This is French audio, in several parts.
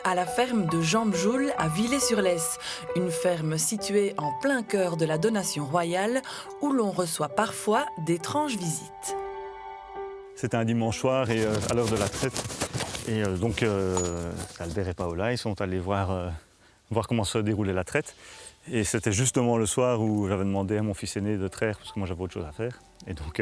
à la ferme de Jean Bjoul à Villers-sur-Lez, une ferme située en plein cœur de la donation royale où l'on reçoit parfois d'étranges visites. C'était un dimanche soir et à l'heure de la traite. Et donc Albert et Paola, ils sont allés voir comment se déroulait la traite. Et c'était justement le soir où j'avais demandé à mon fils aîné de traire parce que moi j'avais autre chose à faire. Et donc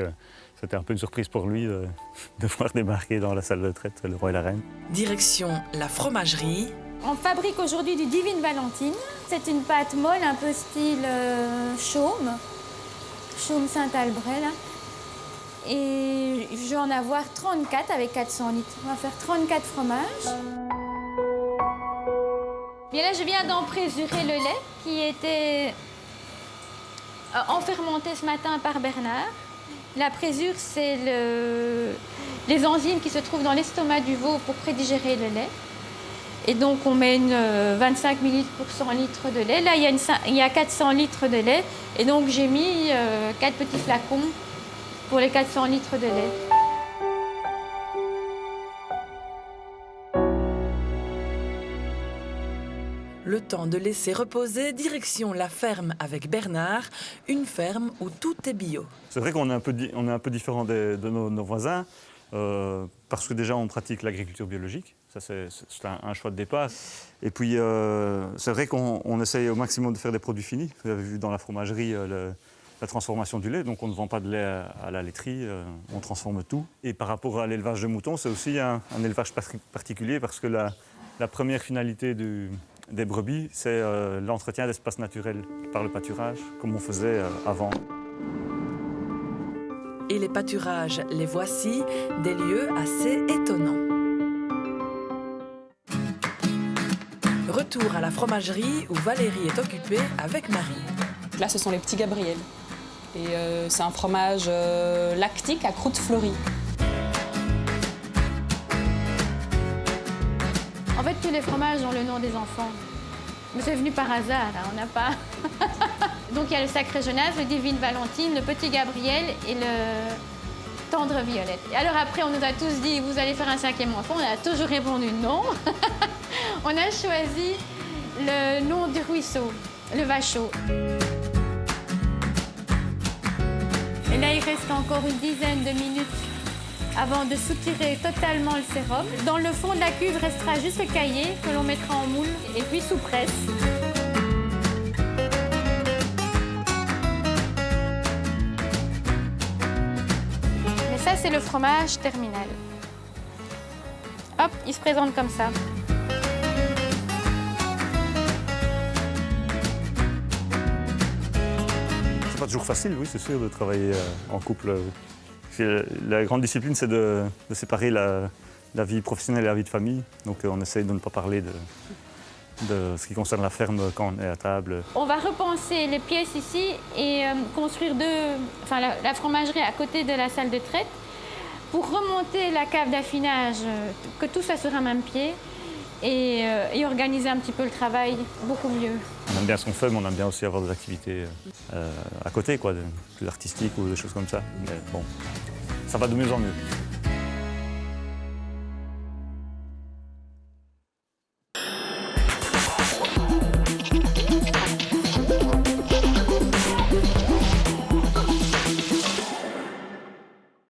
c'était un peu une surprise pour lui de voir débarquer dans la salle de traite le roi et la reine. Direction la fromagerie. On fabrique aujourd'hui du Divine Valentine. C'est une pâte molle, un peu style chaume Saint-Albret. Et je vais en avoir 34 avec 400 litres. On va faire 34 fromages. Bien là, je viens d'emprésurer le lait qui était enfermenté ce matin par Bernard. La présure, c'est les enzymes qui se trouvent dans l'estomac du veau pour prédigérer le lait. Et donc, on met 25 ml pour 100 litres de lait. Là, il y a 400 litres de lait. Et donc, j'ai mis 4 petits flacons pour les 400 litres de lait. Le temps de laisser reposer, direction la ferme avec Bernard, une ferme où tout est bio. C'est vrai qu'on est un peu différent de nos voisins parce que déjà on pratique l'agriculture biologique. Ça c'est un choix de départ. Et puis c'est vrai qu'on essaye au maximum de faire des produits finis. Vous avez vu dans la fromagerie la transformation du lait, donc on ne vend pas de lait à la laiterie, on transforme tout. Et par rapport à l'élevage de moutons, c'est aussi un élevage particulier parce que la première finalité des brebis, c'est l'entretien d'espaces naturels par le pâturage, comme on faisait avant. Et les pâturages, les voici, des lieux assez étonnants. Retour à la fromagerie où Valérie est occupée avec Marie. Là, ce sont les petits Gabriel. Et c'est un fromage lactique à croûte fleurie. En fait, tous les fromages ont le nom des enfants. Mais c'est venu par hasard, hein, on n'a pas... Donc il y a le Sacré Jonas, le Divine Valentine, le Petit Gabriel et le Tendre Violette. Et alors après, on nous a tous dit, vous allez faire un 5e enfant. On a toujours répondu non. On a choisi le nom du ruisseau, le Vachot. Et là, il reste encore une dizaine de minutes avant de soutirer totalement le sérum. Dans le fond de la cuve restera juste le caillé que l'on mettra en moule et puis sous presse. Mais ça, c'est le fromage terminal. Hop, il se présente comme ça. C'est pas toujours facile, oui, c'est sûr, de travailler en couple. La grande discipline, c'est de séparer la vie professionnelle et la vie de famille. Donc on essaye de ne pas parler de ce qui concerne la ferme quand on est à table. On va repenser les pièces ici et construire la fromagerie à côté de la salle de traite pour remonter la cave d'affinage, que tout soit sur un même pied et organiser un petit peu le travail beaucoup mieux. On aime bien ce qu'on fait, mais on aime bien aussi avoir des activités à côté, quoi, plus artistiques ou des choses comme ça. Mais bon, ça va de mieux en mieux.